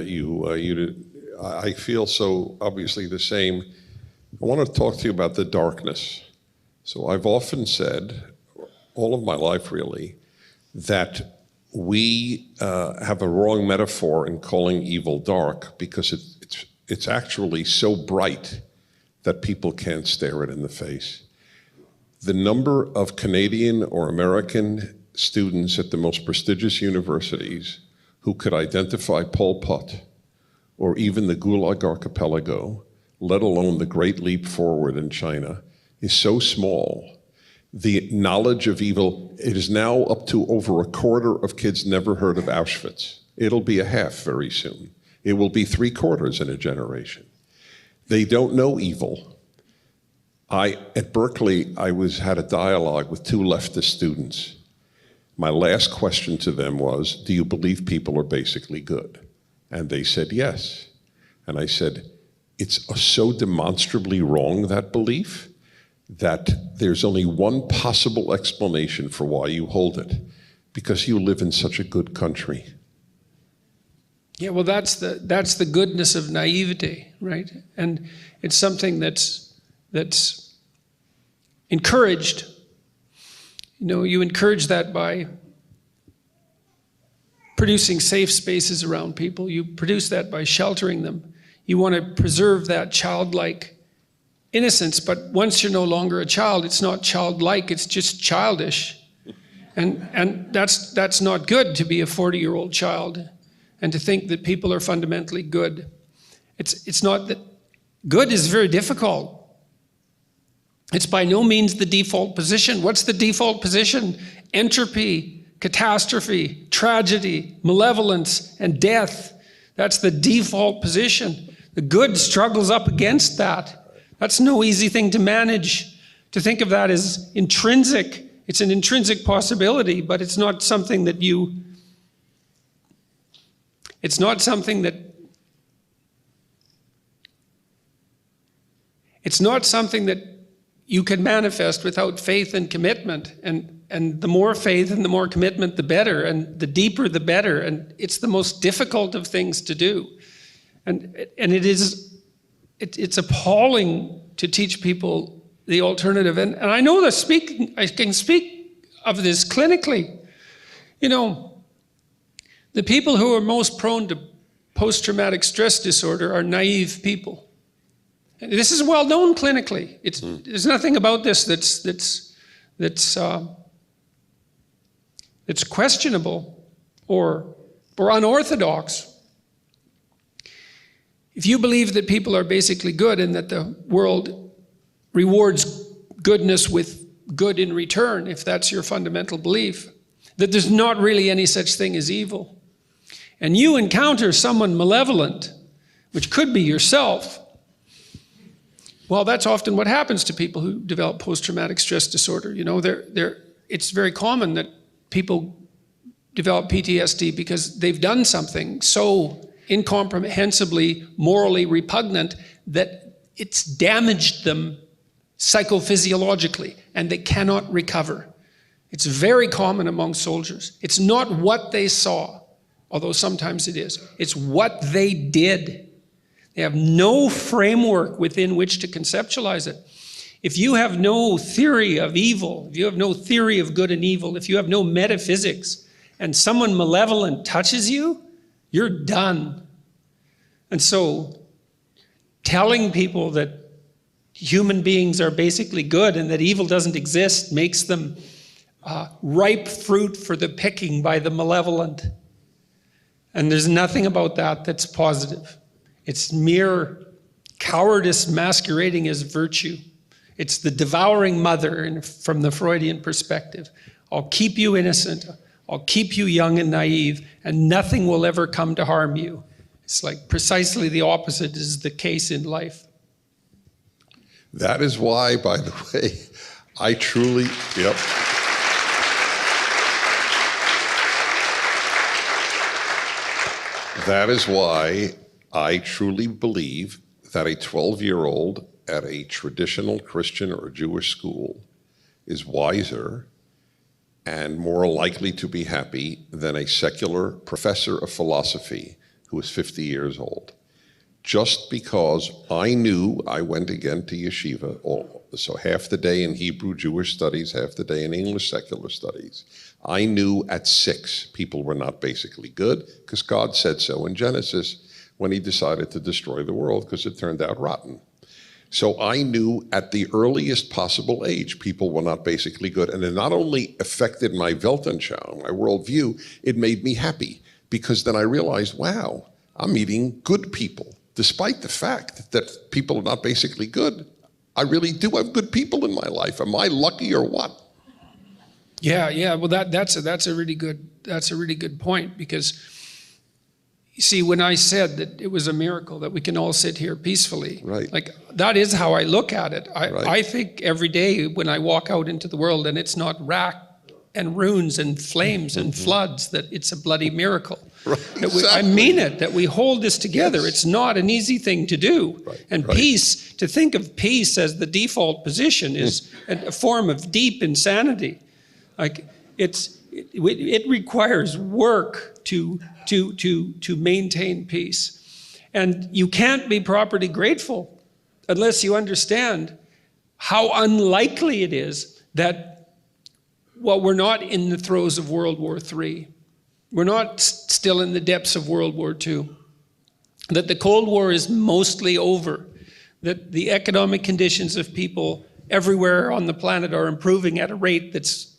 I feel so obviously the same. I want to talk to you about the darkness. So I've often said, all of my life really, that we have a wrong metaphor in calling evil dark because it's actually so bright that people can't stare it in the face. The number of Canadian or American students at the most prestigious universities who could identify Pol Pot or even the Gulag Archipelago, let alone the Great Leap Forward in China, is so small. The knowledge of evil, it is now up to over a quarter of kids never heard of Auschwitz. It'll be a half very soon. It will be 3/4 in a generation. They don't know evil. At Berkeley, I had a dialogue with 2 leftist students. My last question to them was, do you believe people are basically good? And they said yes. And I said, it's so demonstrably wrong, that belief, that there's only one possible explanation for why you hold it, because you live in such a good country. Yeah, well, that's the goodness of naivety, right? And it's something that's encouraged. You know, you encourage that by producing safe spaces around people. You produce that by sheltering them. You want to preserve that childlike innocence, but once you're no longer a child, it's not childlike, it's just childish. And that's not good, to be a 40-year-old child and to think that people are fundamentally good. It's not that good is very difficult. It's by no means the default position. What's the default position? Entropy, catastrophe, tragedy, malevolence, and death. That's the default position. The good struggles up against that. That's no easy thing to manage. To think of that as intrinsic, it's an intrinsic possibility, but it's not something that you can manifest without faith and commitment. And the more faith and the more commitment, the better, and the deeper, the better. And it's the most difficult of things to do. And it's appalling to teach people the alternative. And I know that I can speak of this clinically. You know, the people who are most prone to post-traumatic stress disorder are naive people. And this is well known clinically. There's nothing about this that's questionable or unorthodox. If you believe that people are basically good and that the world rewards goodness with good in return, if that's your fundamental belief, that there's not really any such thing as evil, and you encounter someone malevolent, which could be yourself, well, that's often what happens to people who develop post-traumatic stress disorder. You know, it's very common that people develop PTSD because they've done something so incomprehensibly morally repugnant that it's damaged them psychophysiologically and they cannot recover. It's very common among soldiers. It's not what they saw, although sometimes it is. It's what they did. They have no framework within which to conceptualize it. If you have no theory of evil, if you have no theory of good and evil, if you have no metaphysics, and someone malevolent touches you, you're done. And so telling people that human beings are basically good and that evil doesn't exist makes them ripe fruit for the picking by the malevolent. And there's nothing about that that's positive. It's mere cowardice masquerading as virtue. It's the devouring mother from the Freudian perspective. I'll keep you innocent. I'll keep you young and naive, and nothing will ever come to harm you. It's like precisely the opposite is the case in life. That is why, by the way, I truly, yep. That is why I truly believe that a 12-year-old at a traditional Christian or Jewish school is wiser and more likely to be happy than a secular professor of philosophy who was 50 years old, just because I knew I went again to yeshiva, so half the day in Hebrew Jewish studies, half the day in English secular studies. I knew at 6 people were not basically good, because God said so in Genesis when he decided to destroy the world because it turned out rotten. So I knew at the earliest possible age people were not basically good, and it not only affected my Weltanschauung, my worldview, it made me happy, because then I realized, wow, I'm meeting good people. Despite the fact that people are not basically good, I really do have good people in my life. Am I lucky or what? Yeah. Well, that's a really good point, because you see, when I said that it was a miracle that we can all sit here peacefully, right, like that is how I look at it. Right. I think every day when I walk out into the world and it's not rack and ruins and flames and floods, that it's a bloody miracle. Right, I mean it, that we hold this together. Yes. It's not an easy thing to do. Right, and right. Peace, to think of peace as the default position is a form of deep insanity. Like it requires work to maintain peace. And you can't be properly grateful unless you understand how unlikely it is that, well, we're not in the throes of World War III. We're not still in the depths of World War II. That the Cold War is mostly over. That the economic conditions of people everywhere on the planet are improving at a rate that's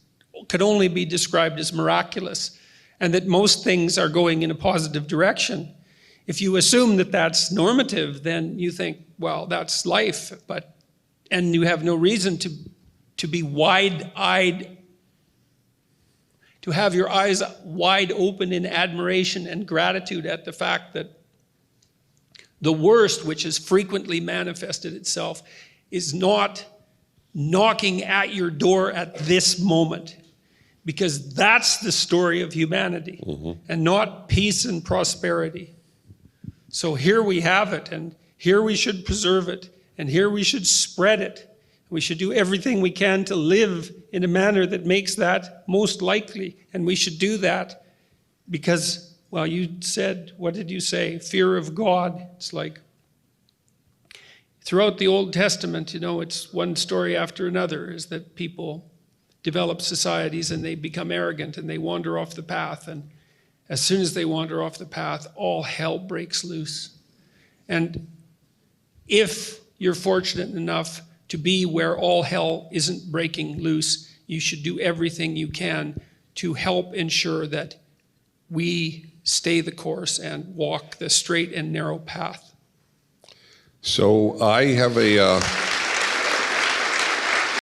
could only be described as miraculous, and that most things are going in a positive direction. If you assume that that's normative, then you think, well, that's life, and you have no reason to be wide-eyed, to have your eyes wide open in admiration and gratitude at the fact that the worst, which has frequently manifested itself, is not knocking at your door at this moment. Because that's the story of humanity, and not peace and prosperity. So here we have it, and here we should preserve it, and here we should spread it. We should do everything we can to live in a manner that makes that most likely, and we should do that because, well, you said, what did you say? Fear of God. It's like, throughout the Old Testament, it's one story after another, is that people develop societies and they become arrogant and they wander off the path, and as soon as they wander off the path, all hell breaks loose. And if you're fortunate enough to be where all hell isn't breaking loose, you should do everything you can to help ensure that we stay the course and walk the straight and narrow path. So I have a